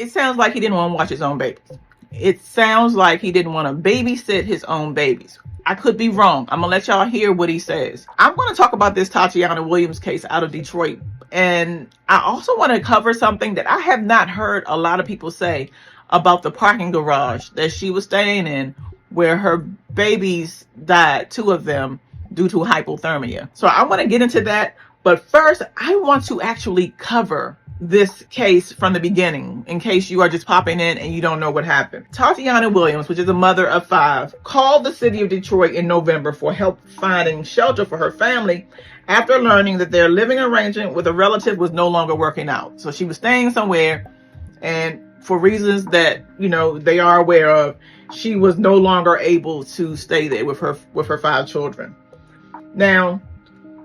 it sounds like he didn't want to watch his own babies. It sounds like he didn't want to babysit his own babies. I could be wrong. I'm going to let y'all hear what he says. I'm going to talk about this Tateona Williams case out of Detroit. And I also want to cover something that I have not heard a lot of people say about the parking garage that she was staying in, where her babies died, 2 of them, due to hypothermia. So I want to get into that. But first, I want to actually cover this case from the beginning, in case you are just popping in and you don't know what happened. Tateona Williams, which is a mother of 5, called the city of Detroit in November for help finding shelter for her family after learning that their living arrangement with a relative was no longer working out. So she was staying somewhere, and for reasons that, you know, they are aware of, she was no longer able to stay there with her 5 children. Now,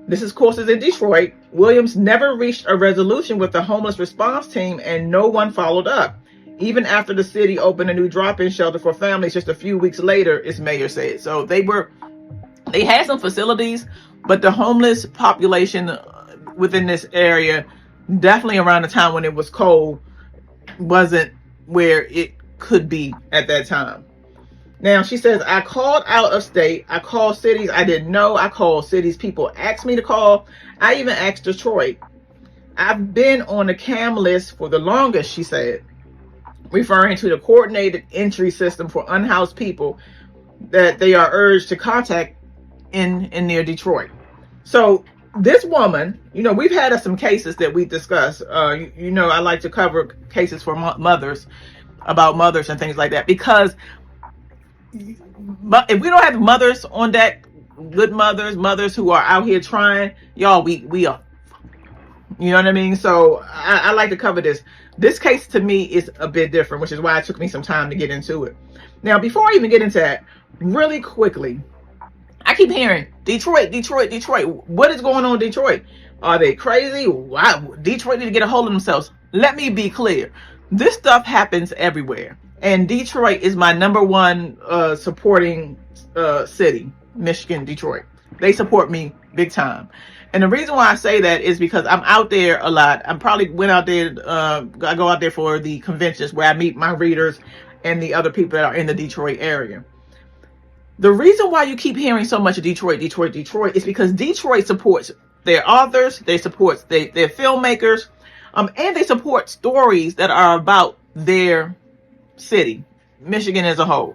this is courses in Detroit. Williams never reached a resolution with the homeless response team, and no one followed up, even after the city opened a new drop-in shelter for families just a few weeks later, its mayor said. So they had some facilities, but the homeless population within this area, definitely around the time when it was cold, wasn't where it could be at that time. Now, she says, I called out of state. I called cities I didn't know. I called cities people asked me to call. I even asked Detroit. I've been on the CAM list for the longest, she said, referring to the coordinated entry system for unhoused people that they are urged to contact in near Detroit. So this woman, you know, we've had some cases that we discuss. You know, I like to cover cases for mothers, about mothers and things like that, because if we don't have mothers on deck, good mothers who are out here trying, y'all, we are, you know what I mean? So I like to cover this. This case to me is a bit different, which is why it took me some time to get into it. Now, before I even get into that, really quickly, I keep hearing Detroit. What is going on in Detroit? Are they crazy? Wow, Detroit need to get a hold of themselves. Let me be clear. This stuff happens everywhere. And Detroit is my number 1 supporting city, Michigan, Detroit. They support me big time. And the reason why I say that is because I'm out there a lot. I probably went out there, I go out there for the conventions where I meet my readers and the other people that are in the Detroit area. The reason why you keep hearing so much of Detroit is because Detroit supports their authors, they support their filmmakers, and they support stories that are about their city, Michigan as a whole.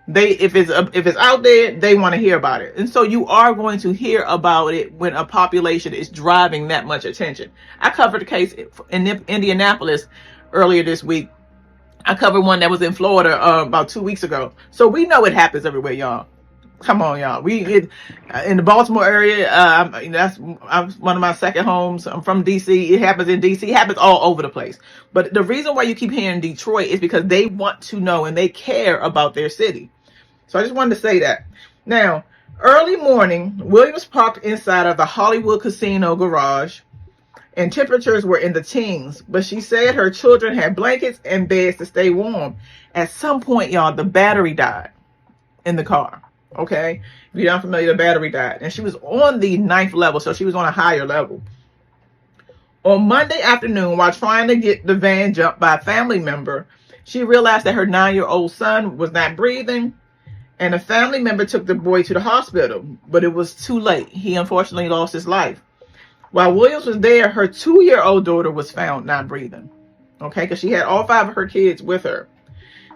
If it's out there, they want to hear about it. And so you are going to hear about it when a population is driving that much attention. I covered a case in Indianapolis earlier this week. I covered one that was in Florida about 2 weeks ago. So we know it happens everywhere, y'all. Come on, y'all. In the Baltimore area, that's one of my second homes. I'm from DC. It happens in DC. It happens all over the place. But the reason why you keep hearing Detroit is because they want to know and they care about their city. So I just wanted to say that. Now, early morning, Williams parked inside of the Hollywood Casino garage, and temperatures were in the teens. But she said her children had blankets and beds to stay warm. At some point, y'all, the battery died in the car. Okay, if you're not familiar, the battery died, and she was on the 9th level, so she was on a higher level. On Monday afternoon, while trying to get the van jumped by a family member, she realized that her 9-year-old son was not breathing, and a family member took the boy to the hospital, but it was too late. He unfortunately lost his life. While Williams was there, her 2-year-old daughter was found not breathing. Okay, because she had all 5 of her kids with her.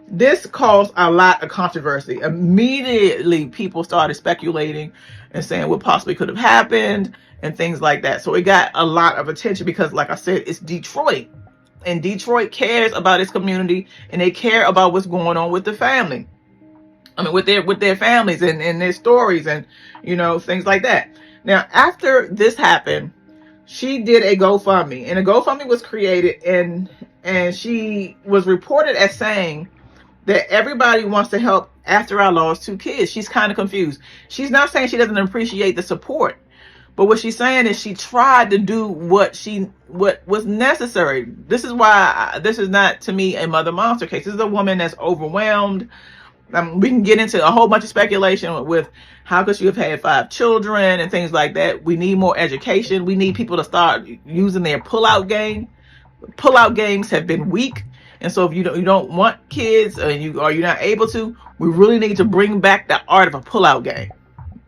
This caused a lot of controversy. Immediately, people started speculating and saying what possibly could have happened and things like that. So it got a lot of attention because, like I said, it's Detroit. And Detroit cares about its community, and they care about what's going on with the family. I mean, with their families and their stories and, you know, things like that. Now, after this happened, she did a GoFundMe. And a GoFundMe was created, and she was reported as saying that everybody wants to help after I lost 2 kids. She's kind of confused. She's not saying she doesn't appreciate the support, but what she's saying is she tried to do what was necessary. This is why this is not, to me, a mother monster case. This is a woman that's overwhelmed. We can get into a whole bunch of speculation with how could she have had 5 children and things like that. We need more education. We need people to start using their pull-out game. Pull-out games have been weak. And so if you don't want kids, or you're not able to, we really need to bring back the art of a pullout game.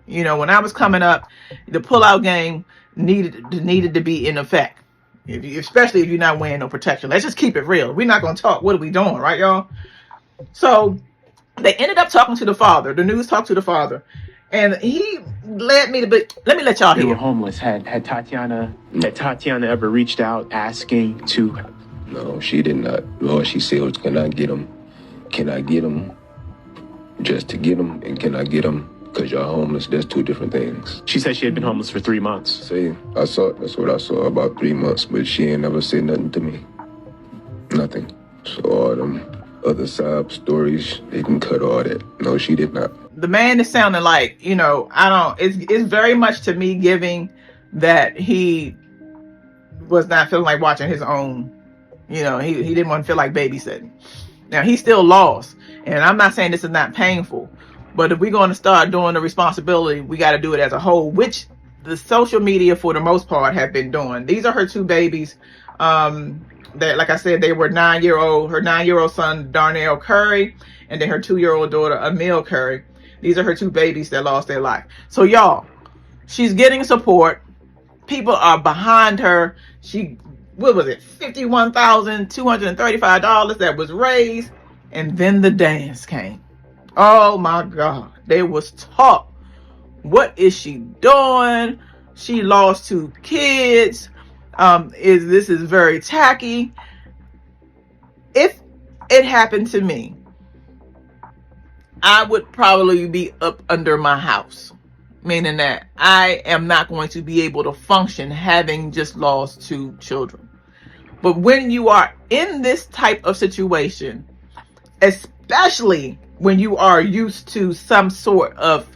You know, when I was coming up, the pullout game needed to be in effect. Especially if you're not wearing no protection. Let's just keep it real. We're not going to talk. What are we doing, right, y'all? So they ended up talking to the father. The news talked to the father, and he led me to. Let me let y'all hear. They were homeless. Had Tateona ever reached out asking to? No, she did not. All she said was, "Can I get him? Can I get him? Just to get him, and can I get him? Because you're homeless." That's two different things. She said she had been homeless for 3 months. See, that's what I saw, about 3 months, but she ain't never said nothing to me. Nothing. So all them other side stories, they can cut all that. No, she did not. The man is sounding like, you know, it's very much to me giving that he was not feeling like watching his own, you know, he didn't want to feel like babysitting. Now, he's still lost, and I'm not saying this is not painful, but if we're going to start doing the responsibility, we got to do it as a whole, which the social media, for the most part, have been doing. These are her two babies. That, like I said, they were her 9-year-old son, Darnell Currie, and then her 2-year-old daughter, A'millah Currie. These are her two babies that lost their life. So, y'all, she's getting support. People are behind her. What was it? $51,235 that was raised. And then the dance came. Oh my God. There was talk. What is she doing? She lost 2 kids. This is very tacky. If it happened to me, I would probably be up under my house. Meaning that I am not going to be able to function having just lost 2 children. But when you are in this type of situation, especially when you are used to some sort of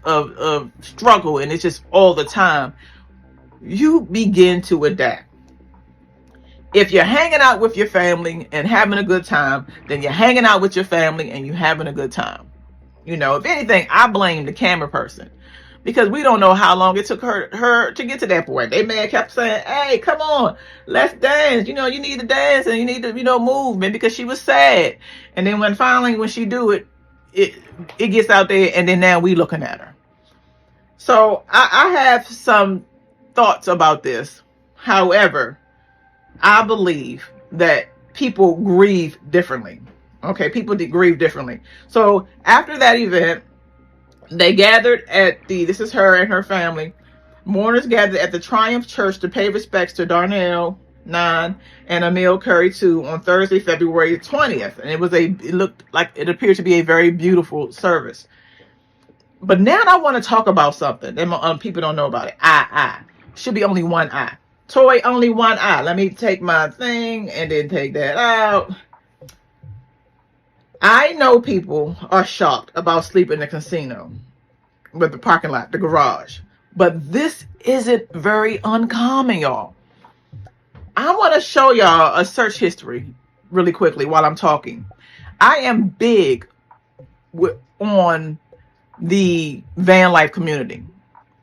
struggle and it's just all the time, you begin to adapt. If you're hanging out with your family and having a good time, then you're hanging out with your family and you're having a good time. You know, if anything, I blame the camera person, because we don't know how long it took her to get to that point. They may have kept saying, "Hey, come on, let's dance. You know, you need to dance and you need to, move," man, because she was sad. And then when she do it, it gets out there, and then now we looking at her. So I have some thoughts about this. However, I believe that people grieve differently. Okay, people grieve differently. So after that event, they gathered at this is her and her family. Mourners gathered at the Triumph Church to pay respects to Darnell, 9, and A'millah Currie, 2, on Thursday, February 20th. And it appeared to be a very beautiful service. But now I want to talk about something that people don't know about it. Should be only one eye. Toy, only one eye. Let me take my thing and then take that out. I know people are shocked about sleeping in the casino, with the parking lot, the garage. But this isn't very uncommon, y'all. I want to show y'all a search history really quickly while I'm talking. I am big on the van life community.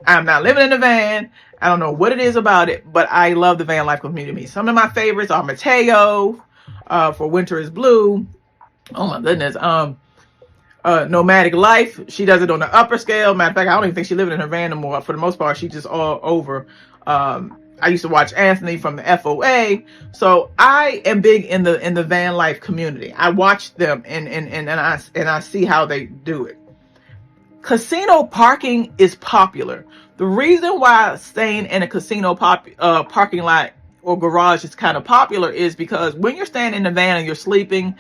I'm not living in a van. I don't know what it is about it, but I love the van life community. Some of my favorites are Mateo, for Winter is Blue. Oh my goodness. Nomadic Life. She does it on the upper scale. Matter of fact, I don't even think she's living in her van anymore. For the most part, she's just all over. I used to watch Anthony from the FOA. So I am big in the van life community. I watch them and I see how they do it. Casino parking is popular. The reason why staying in a casino parking lot or garage is kind of popular is because when you're staying in the van and you're sleeping,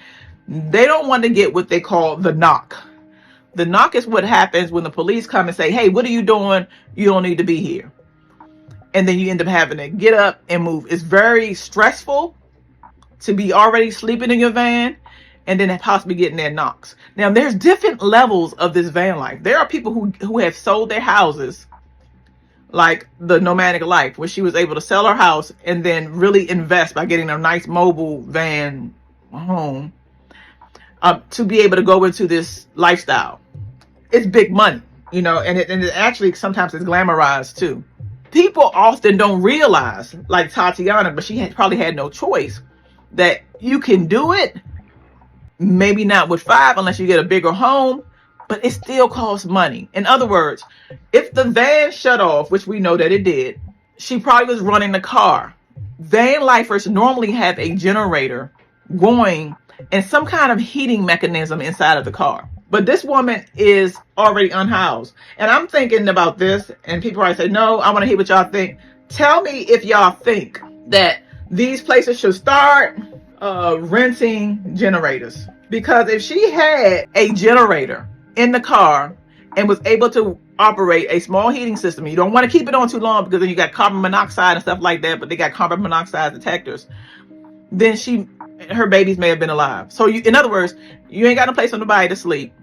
they don't want to get what they call the knock. The knock is what happens when the police come and say, "Hey, what are you doing? You don't need to be here." And then you end up having to get up and move. It's very stressful to be already sleeping in your van and then possibly getting their knocks. Now, there's different levels of this van life. There are people who have sold their houses, like the Nomadic Life, where she was able to sell her house and then really invest by getting a nice mobile van home, to be able to go into this lifestyle. It's big money, and it actually sometimes is glamorized too. People often don't realize, like Tateona, but she probably had no choice, that you can do it Maybe not with 5 unless you get a bigger home, but it still costs money. In other words, if the van shut off, which we know that it did, she probably was running the car. Van lifers normally have a generator going and some kind of heating mechanism inside of the car. But this woman is already unhoused. And I'm thinking about this, and people probably say, no, I want to hear what y'all think. Tell me if y'all think that these places should start renting generators. Because if she had a generator in the car and was able to operate a small heating system, you don't want to keep it on too long because then you got carbon monoxide and stuff like that, but they got carbon monoxide detectors, then her babies may have been alive. So in other words, you ain't got no place for nobody to sleep.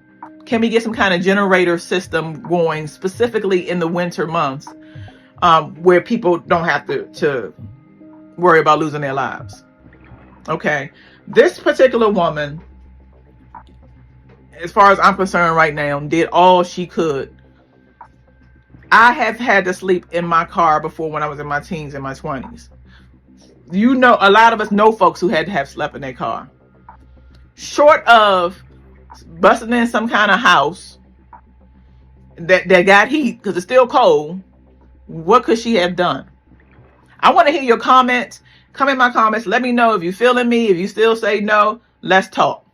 Can we get some kind of generator system going specifically in the winter months, where people don't have to worry about losing their lives? Okay. This particular woman, as far as I'm concerned right now, did all she could. I have had to sleep in my car before when I was in my teens and my 20s. You know, a lot of us know folks who had to have slept in their car. Short of busting in some kind of house that got heat because it's still cold, what could she have done? I want to hear your comments. Come in my comments. Let me know if you're feeling me. If you still say no, let's talk.